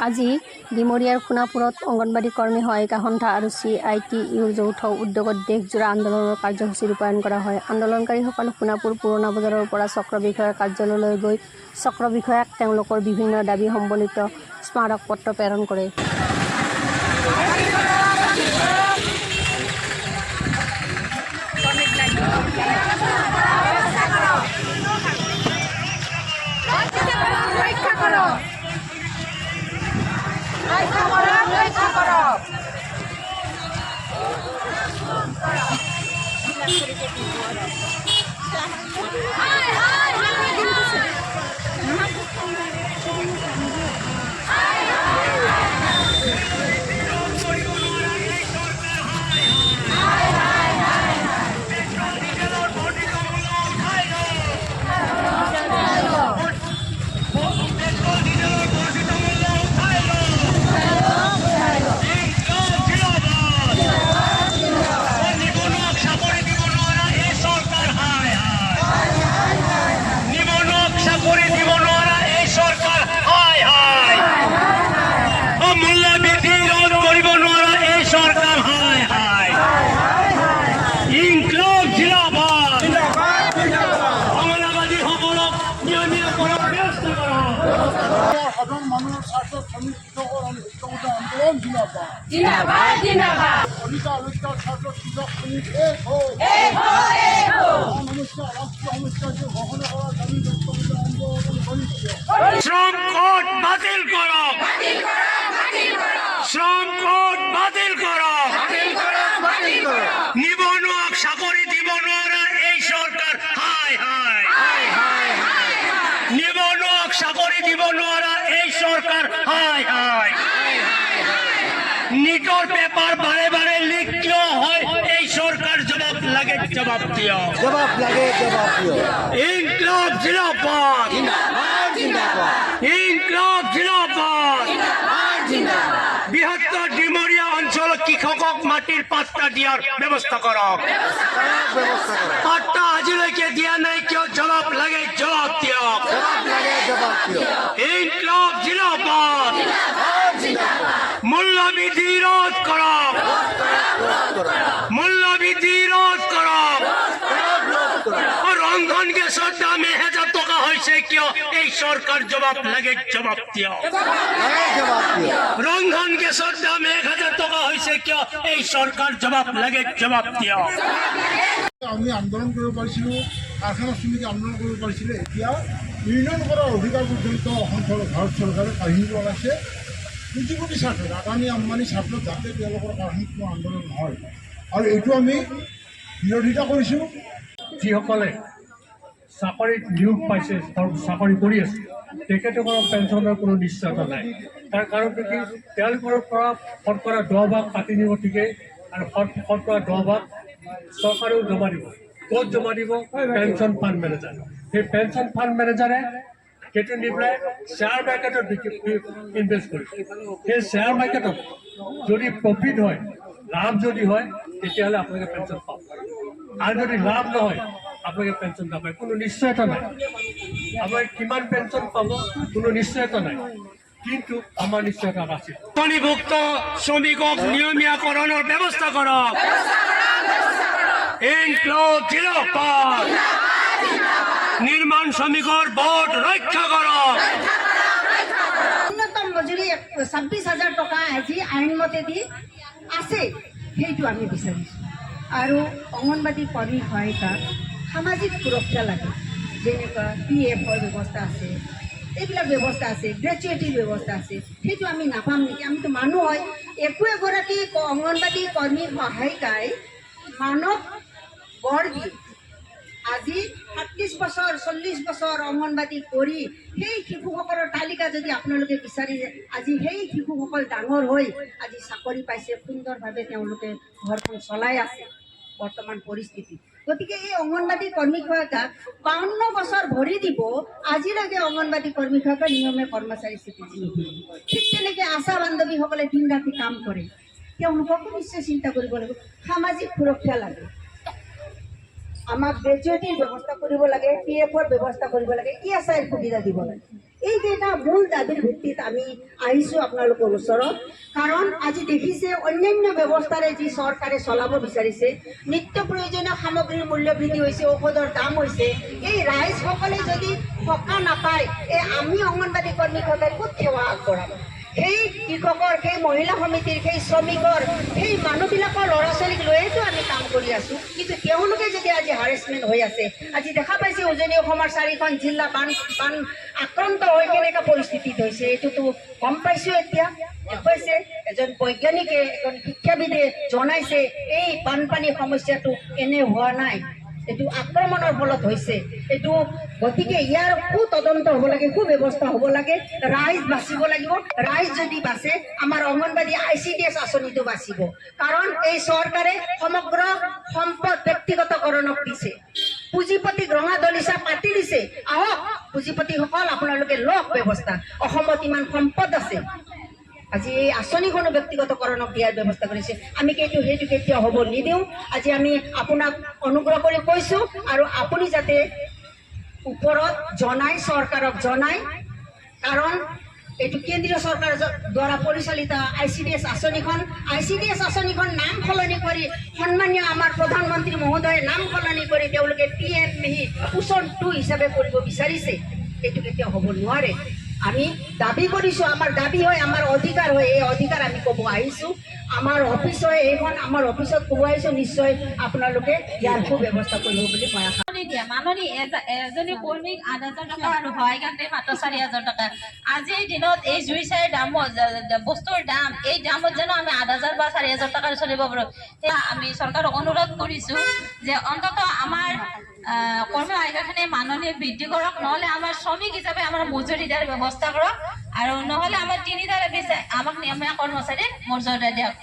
আজি ডিমৰিয়াৰ সোণাপুৰত অংগনবাড়ী কৰ্মী সহায়িকা সন্থা আৰু CITUৰ যৌথ উদ্যোগত দেশজোৰা আন্দোলনৰ কাৰ্যসূচী ৰূপায়ণ কৰা হয়। আন্দোলনকাৰীসকল সোণাপুৰ পুৰণা বজাৰৰ পৰা চক্ৰ বিষয়া কাৰ্যালয়লৈ গৈ চক্ৰ বিষয়াক তেওঁলোকৰ বিভিন্ন দাবী সম্বলিত স্মাৰক পত্ৰ প্ৰেৰণ কৰে। সাধারণ মানুষের স্বার্থ শ্রমিক কৃষকর আন্দোলন জিন্দাবাদ জিন্দাবাদ অধিকার স্বার্থ কৃষক শ্রমিক নমস্কার রাষ্ট্র সমস্যাকে গ্রহণ করার দাবি আন্দোলন করেছে। শ্রম কোড বাতিল করো, শ্রম কোড বাতিল করো, নিবনুক চাকরি দিব নোৱাৰা এই সৰকাৰ হাই হাই, নিবনুক চাকৰি দিব নোৱাৰা এই সরকার হাই হাই, নিটর পেপার বারে বারে লিক কিয় হয় এই সরকার জবাব লাগে, জবাব দিও, জবাব লাগে জবাব দিও। ইনকলাব জিন্দাবাদ, ইনকলাব জিন্দাবাদ, বৃহত্তর ডিমরিয়া অঞ্চল কৃষকক মাটির পাট্টা দিয়ার ব্যবস্থা করক, পাট্টা আজিলৈকে দিয়া নাই কিয় জবাব লাগে, জবাব দিয়ক, ইনকলাব জিন্দাবাদ, মূল্যবৃদ্ধি রোধ করক, মূল্যবৃদ্ধি রোধ করক, রন্ধন গ্যাসের দাম 1000 টাকা হয়েছে কিয় এই সরকার জবাব লাগে, জবাব দিও, রন্ধন গ্যাসের দাম 1000 টাকা হয়েছে কিয় এই সরকার জবাব লাগে, জবাব দিও। আমি আন্দোলন কৰিব পাৰিছিলোঁ, কাৰখানা শ্ৰমিকে আন্দোলন কৰিব পাৰিছিলে। এতিয়া ইউনিয়ন কৰাৰ অধিকাৰ পৰ্যন্ত অসম ভাৰত চৰকাৰে কাহিনী লগাইছে কোটি কোটি স্বাৰ্থত, আদানী আম্বানী স্বাৰ্থত, যাতে তেওঁলোকৰ কাৰখানাত কোনো আন্দোলন নহয়। আৰু এইটো আমি বিৰোধিতা কৰিছোঁ। যিসকলে চাকৰিত নিয়োগ পাইছে, চাকৰি কৰি আছে, তেখেতসকলৰ পেঞ্চনৰ কোনো নিশ্চয়তা নাই। তাৰ কাৰণটো কি, তেওঁলোকৰ পৰা শতকৰা 10% কাটি নিব ঠিকেই, আৰু শতকৰা 10% চৰকাৰেও জমা দিব। ক'ত জমা দিব? Pension fund manager. সেই পেঞ্চন ফাণ্ড মেনেজাৰে সেইটো নি পেলাই শ্বেয়াৰ মাৰ্কেটত ইনভেষ্ট কৰিব। সেই শ্বেয়াৰ মাৰ্কেটত যদি প্ৰফিট হয়, লাভ যদি হয়, তেতিয়াহ'লে আপোনালোকে পেঞ্চন পাব, আৰু যদি লাভ নহয় আপোনালোকে পেঞ্চন নাপায়, কোনো নিশ্চয়তা নাই। আপোনালোকে কিমান পেঞ্চন পাব কোনো নিশ্চয়তা নাই, কিন্তু আমাৰ নিশ্চয়তা আছিল। কোম্পানীভুক্ত শ্ৰমিকক নিয়মীয়াকৰণৰ ব্যৱস্থা কৰক, ইনকলাব জিন্দাবাদ, নিৰ্মাণ শ্ৰমিকৰ ভোট ৰক্ষা কৰক। ন্যূনতম মজুৰি 26,000 টকা আজি আইনমতে দি আছে, সেইটো আমি বিচাৰিছোঁ। আৰু অংগনবাদী কৰ্মী সহায়িকা সামাজিক সুৰক্ষা লাগে, যেনেকুৱা PFৰ ব্যৱস্থা আছে, এইবিলাক ব্যৱস্থা আছে, গ্ৰেচুৱেটিৰ ব্যৱস্থা আছে, সেইটো আমি নাপাম নেকি? আমিতো মানুহ হয়। একো এগৰাকী অংগনবাদী কৰ্মী সহায়িকাই মানৱ বৰ দি আজি 37 বছৰ 40 বছৰ অংগনবাদী কৰি সেই শিশুসকলৰ তালিকা যদি আপোনালোকে বিচাৰি, আজি সেই শিশুসকল ডাঙৰ হৈ আজি চাকৰি পাইছে, সুন্দৰভাৱে তেওঁলোকে ঘৰখন চলাই আছে বৰ্তমান পৰিস্থিতি। গতিকে এই অংগনবাদী কৰ্মী সহায়িকাক 52 বছৰ ভৰি দিব, আজিলৈকে অংগনবাদী কৰ্মী সহায়িকা নিয়মে কৰ্মচাৰী স্বীকৃতি নিদিয়ে। ঠিক তেনেকৈ আশা বান্ধৱীসকলে দিন ৰাতি কাম কৰে, তেওঁলোককো নিশ্চয় চিন্তা কৰিব লাগিব। সামাজিক সুৰক্ষা লাগে, আমাক গ্ৰেজুৱেটিৰ ব্যৱস্থা কৰিব লাগে, PFৰ ব্যৱস্থা কৰিব লাগে, ESIৰ সুবিধা দিব লাগে। এইকেইটা মূল দাবীৰ ভিত্তিত আমি আহিছোঁ আপোনালোকৰ ওচৰত। কাৰণ আজি দেখিছে অন্যান্য ব্যৱস্থাৰে যি চৰকাৰে চলাব বিচাৰিছে, নিত্য প্ৰয়োজনীয় সামগ্ৰীৰ মূল্য বৃদ্ধি হৈছে, ঔষধৰ দাম হৈছে। এই ৰাইজসকলে যদি সকাহ নাপায়, আমি অংগনবাদী কৰ্মীসকলে ক'ত সেৱা আগবঢ়াম? সেই কৃষকৰ, সেই মহিলা সমিতিৰ, সেই শ্ৰমিকৰ, সেই মানুহবিলাকৰ ল'ৰা ছোৱালীক লৈয়েতো আমি কাম কৰি আছোঁ। কিন্তু তেওঁলোকে যদি আজি হাৰেছমেণ্ট হৈ আছে, আজি দেখা পাইছে উজনি অসমৰ 4খন জিলা বান আক্ৰান্ত হৈ কেনেকুৱা পৰিস্থিতিত হৈছে, এইটোতো গম পাইছোঁ। এতিয়া দেখুৱাইছে এজন বৈজ্ঞানিকে, এজন শিক্ষাবিদে জনাইছে এই বানপানীৰ সমস্যাটো এনে হোৱা নাই, এইটো আক্ৰমণৰ ফলত হৈছে। এইটো গতিকে ইয়াৰ সুতদন্ত হ'ব লাগে, সুব্যৱস্থা হ'ব লাগে, ৰাইজ বাচিব লাগিব। ৰাইজ যদি বাচে, আমাৰ অংগনবাদী ICDS আঁচনিটো বাচিব। কাৰণ এই চৰকাৰে সমগ্ৰ সম্পদ ব্যক্তিগতকৰণক দিছে, পুঁজিপতিক ৰঙা দলিচা পাতি দিছে। আহক পুঁজিপতিসকল, আপোনালোকে লওক ব্যৱস্থা। অসমত ইমান সম্পদ আছে, আজি এই আঁচনিখনো ব্যক্তিগতকৰণক দিয়াৰ ব্যৱস্থা কৰিছে। আমি সেইটো কেতিয়াও হ'ব নিদিওঁ। আজি আমি আপোনাক অনুগ্ৰহ কৰি কৈছোঁ, আৰু আপুনি যাতে ওপৰত জনাই, চৰকাৰক জনাই। কাৰণ এইটো কেন্দ্ৰীয় চৰকাৰৰ দ্বাৰা পৰিচালিত ICDS আঁচনিখন নাম সলনি কৰি, সন্মানীয় আমাৰ প্ৰধানমন্ত্ৰী মহোদয়ে নাম সলনি কৰি তেওঁলোকে PM পোষণ 2 হিচাপে কৰিব বিচাৰিছে। এইটো কেতিয়াও হ'ব নোৱাৰে। আমি দাবী কৰিছোঁ, আমাৰ দাবী হয়, আমাৰ অধিকাৰ হয়। এই অধিকাৰ আমি ক'ব আহিছোঁ। আমাৰ অফিচ হয় এইখন, আমাৰ অফিচত ক'ব আহিছোঁ। নিশ্চয় আপোনালোকে ইয়াৰ সুব্যৱস্থা কৰিব বুলি মই আশা। মাননি এজনী কৰ্মীক 8,000 টকা আৰু সহায় কাৰ্ডে মাত্ৰ 4,000 টকা। আজিৰ দিনত এই জুই চাই দামত, বস্তুৰ দাম, এই দামত যেন আমি 8,000 বা 4,000 টকাৰ চলিব পাৰোঁ। এতিয়া আমি চৰকাৰক অনুৰোধ কৰিছোঁ যে অন্ততঃ আমাৰ কৰ্মী আয়োগখনে মাননি বৃদ্ধি কৰক, নহ'লে আমাৰ শ্ৰমিক হিচাপে আমাৰ মজুৰি দিয়াৰ ব্যৱস্থা কৰক, আৰু নহ'লে আমাৰ 3টা আমাক নিয়মীয়া কৰ্মচাৰীক মৰ্যাদা দিয়ক।